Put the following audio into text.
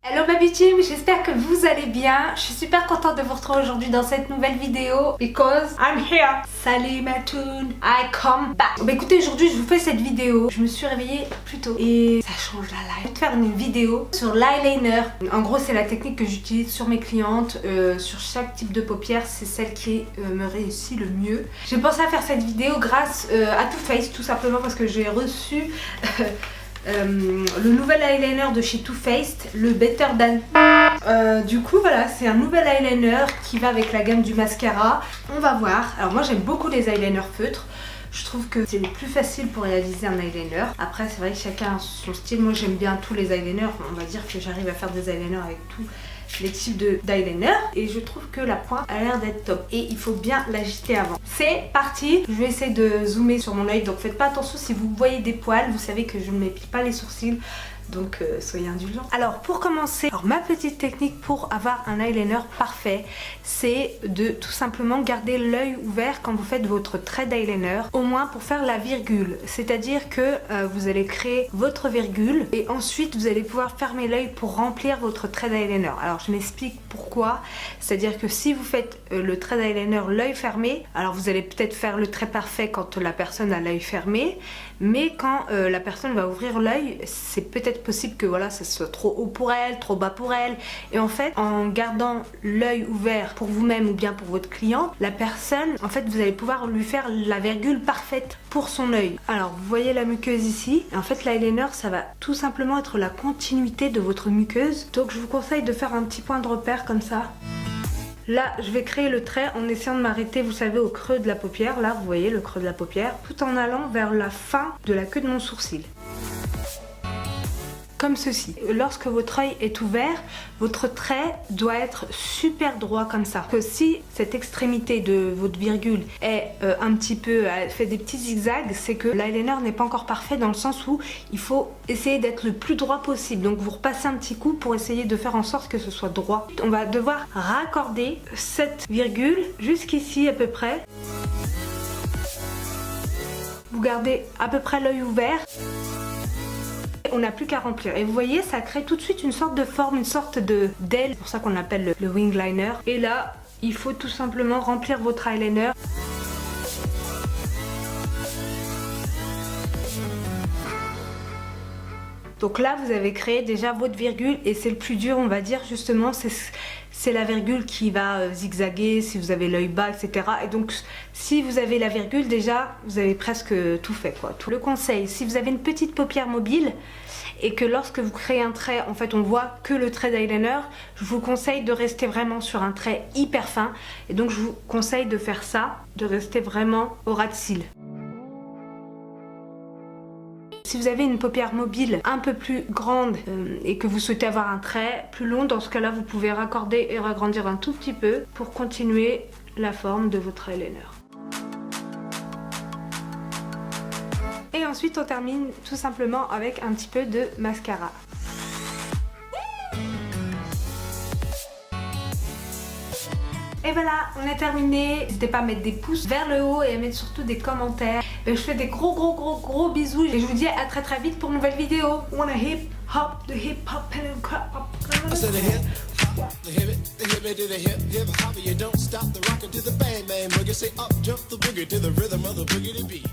Hello baby team, j'espère que vous allez bien. Je suis super contente de vous retrouver aujourd'hui dans cette nouvelle vidéo because I'm here. Salut ma toon, I come back. Bah écoutez, aujourd'hui je vous fais cette vidéo. Je me suis réveillée plus tôt et ça change la life. Je vais te faire une vidéo sur l'eyeliner. En gros c'est la technique que j'utilise sur mes clientes, sur chaque type de paupière. C'est celle qui me réussit le mieux. J'ai pensé à faire cette vidéo grâce à Too Faced, tout simplement parce que j'ai reçu le nouvel eyeliner de chez Too Faced, le Better Than. Du coup voilà, c'est un nouvel eyeliner qui va avec la gamme du mascara. On va voir. Alors moi j'aime beaucoup les eyeliners feutres. Je trouve que c'est le plus facile pour réaliser un eyeliner. Après c'est vrai que chacun a son style. Moi j'aime bien tous les eyeliners. On va dire que j'arrive à faire des eyeliners avec tous les types d'eyeliner. Et je trouve que la pointe a l'air d'être top. Et il faut bien l'agiter avant. C'est parti. Je vais essayer de zoomer sur mon œil. Donc faites pas attention si vous voyez des poils. Vous savez que je ne m'épile pas les sourcils. Donc soyez indulgents. Alors pour commencer, ma petite technique pour avoir un eyeliner parfait, c'est de tout simplement garder l'œil ouvert quand vous faites votre trait d'eyeliner, au moins pour faire la virgule. C'est-à-dire que vous allez créer votre virgule et ensuite vous allez pouvoir fermer l'œil pour remplir votre trait d'eyeliner. Alors je m'explique pourquoi. C'est-à-dire que si vous faites le trait d'eyeliner l'œil fermé, alors vous allez peut-être faire le trait parfait quand la personne a l'œil fermé, mais quand la personne va ouvrir l'œil, c'est peut-être possible que voilà, ça soit trop haut pour elle, trop bas pour elle. Et en fait, en gardant l'œil ouvert pour vous-même ou bien pour votre client, la personne, en fait, vous allez pouvoir lui faire la virgule parfaite pour son œil. Alors, vous voyez la muqueuse ici. En fait, l'eyeliner, ça va tout simplement être la continuité de votre muqueuse. Donc, je vous conseille de faire un petit point de repère comme ça. Là, je vais créer le trait en essayant de m'arrêter, vous savez, au creux de la paupière. Là, vous voyez le creux de la paupière, tout en allant vers la fin de la queue de mon sourcil. Comme ceci. Lorsque votre œil est ouvert, votre trait doit être super droit comme ça. Que si cette extrémité de votre virgule est un petit peu, fait des petits zigzags, c'est que l'eyeliner n'est pas encore parfait dans le sens où il faut essayer d'être le plus droit possible. Donc vous repassez un petit coup pour essayer de faire en sorte que ce soit droit. On va devoir raccorder cette virgule jusqu'ici à peu près. Vous gardez à peu près l'œil ouvert. On n'a plus qu'à remplir et vous voyez, ça crée tout de suite une sorte de forme, une sorte d'aile, c'est pour ça qu'on l'appelle le wing liner. Et là il faut tout simplement remplir votre eyeliner. Donc là vous avez créé déjà votre virgule et c'est le plus dur, on va dire, justement, c'est la virgule qui va zigzaguer si vous avez l'œil bas, etc. Et donc si vous avez la virgule, déjà vous avez presque tout fait quoi. Tout le conseil, si vous avez une petite paupière mobile et que lorsque vous créez un trait, en fait on voit que le trait d'eyeliner, je vous conseille de rester vraiment sur un trait hyper fin. Et donc je vous conseille de faire ça, de rester vraiment au ras de cils. Si vous avez une paupière mobile un peu plus grande et que vous souhaitez avoir un trait plus long, dans ce cas-là, vous pouvez raccorder et ragrandir un tout petit peu pour continuer la forme de votre eyeliner. Et ensuite, on termine tout simplement avec un petit peu de mascara. Et voilà, on est terminé. N'hésitez pas à mettre des pouces vers le haut et à mettre surtout des commentaires. Je fais des gros bisous et je vous dis à très vite pour une nouvelle vidéo. Wanna hip hop, the hip hop and crap hop. The hip hop, you don't stop the rockin' to the bang bang boogie. Say up, jump the boogie to the rhythm of the boogie to beat.